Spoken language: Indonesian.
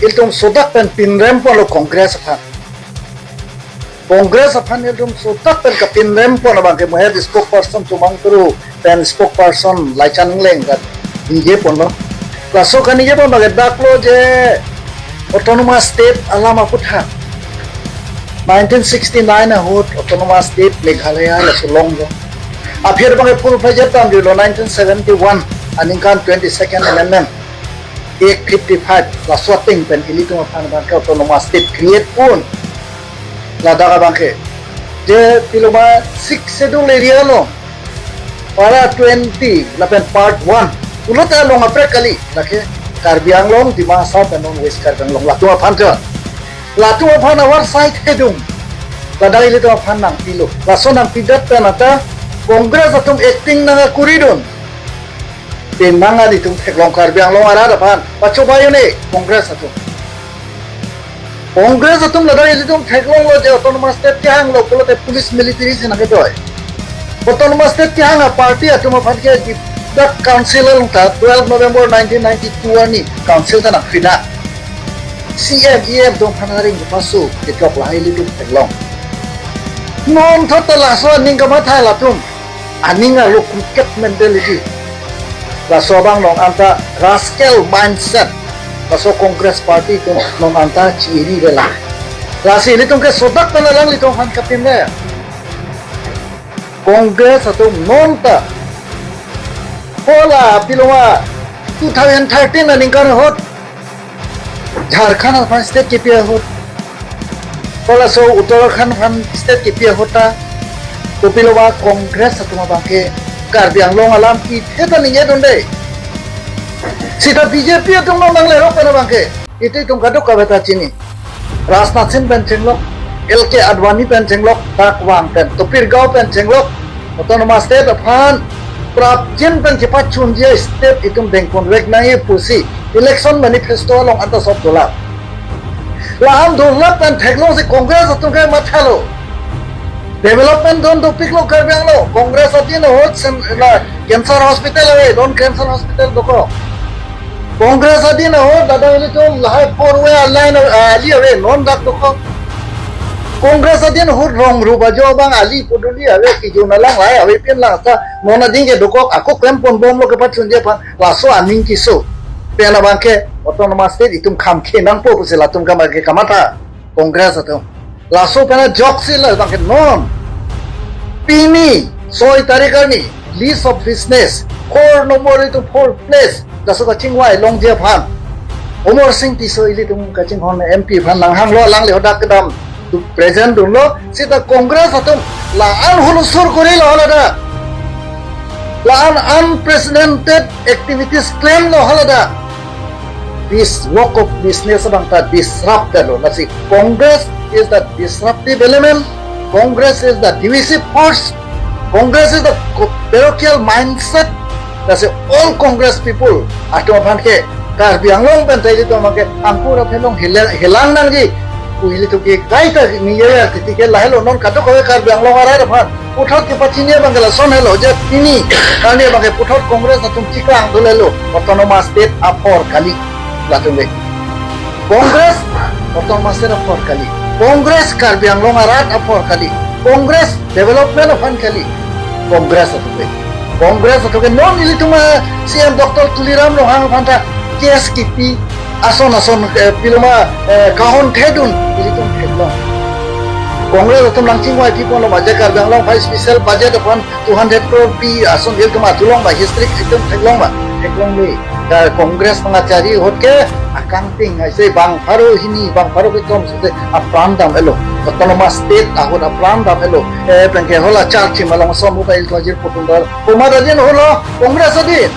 iltum sodak pen pinrem pon lo kongres aphan iltum sodak pen ka pinrem pon abang ke moher spokesperson tumang turu pen spokesperson laichan leng kat dige pon lo laso kan dige pon baget daklo je autonomous state alama putha 1969 ahut autonomous state Meghalaya la sulong lo aphir bang full fledged term lo 1971 aningkan 22nd amendment 155 la swatting pen ilitung aphan bang ka autonomous state create pun la daga bang ke je piloma 6 schedule area lo para 20 la pen part 1 ulot long apre kali lakhe Karbi Anglong di masa penong West Karbi Anglong latu aphan awar site hedung ladang ili tu aphan nang pilo laso nang pidat penata kongres atum acting nang kuridon penanga di tum theklong Karbi Anglong ara aphan pacho bayo ne kongres atum ladang ili tum theklong lo je autonomous state kyang lo kolote police military se nake toy autonomous state kyang a party atum aphan ke the council ta 12 November 1992 ani council ta nakfina CMEM dong phanaring pasu ke chok lai li tum theklong non thota la so ning ka mathai la tum aninga lo cricket mentality la so bang long anta rascal mindset la so congress party tum long anta chiri gela la si li tum ke sodak ta lang li tum han kapin ne congress atum non ta Hola, piloma 2013 na ningkan hot Jharkhand aphan state ke pia hot Hola so Uttarakhand aphan state ke pia hota to piloma congress atuma bangke Karbi Anglong alam ki theta ninge donde sida BJP atum nang lero pana bangke itu tum kadok kabeta chini Rajnath Singh pen chenglok LK Advani pen chenglok takwang pen Topirgaon pen chenglok autonomous state aphan Prapjin pen cepat chunjia state itum dengkon rek nai pusi election manifesto long anta sob dola laham dola pen theklo se congress atum ke mathalo development don do piklo Karbi Anglong congress atin hot la cancer hospital ave don cancer hospital doko congress atin hot dada ile to lahai four-way line ali ave non dak doko Congress adin hur rong ruba jo bang ali poduli ave ki juna lang lai ave pin lang ta mona dinge dokok aku klempon bom lo ke patun je pa laso aning kiso pena bangke autonomous state itum kham khe nang po pusela tum kamar ke kamata Congress atum laso pena joksi la bangke non pini soy tarikani list of business core number itu 4 place laso ka chingwai long je phan Umar Singh tiso ili tum ka chinghon MP phan lang hang lo lang le hodak kedam present dulu sita kongres atum laan hulusur kuri lo halada laan unprecedented activities claim lo halada this work of business abang ta disrupted lo nasi congress is the disruptive element congress is the divisive force congress is the parochial mindset nasi all congress people atum aphan ke Karbi Anglong pen tai itu make angkur aphelong hilang nanggi Kuili tu ke kai ta ni ya ketika lahelo non kato kowe Karbi Anglong ara ra phan puthot ke pachinia bangala son helo je ini kane bange puthot congress atum chikang dolelo autonomous state apor kali latumbe congress autonomous state apor kali congress Karbi Anglong ara apor kali congress development aphan kali congress atumbe congress atuke non ili tuma CM Dr. Tuliram Lohang phanta kes kipi ason piloma kahon thedun ilitum thedlo congress atum langching wai people lo baje Karbi Anglong by special budget upon 200 crore pi ason iltum atulong ba history itum thedlong le da congress pangachari hotke accounting aise bang pharo hini bang pharo ke tom se apran dam elo autonomous state ahot apran dam elo penke hola charchi malong son mobile thajir potundar komada din holo congress adin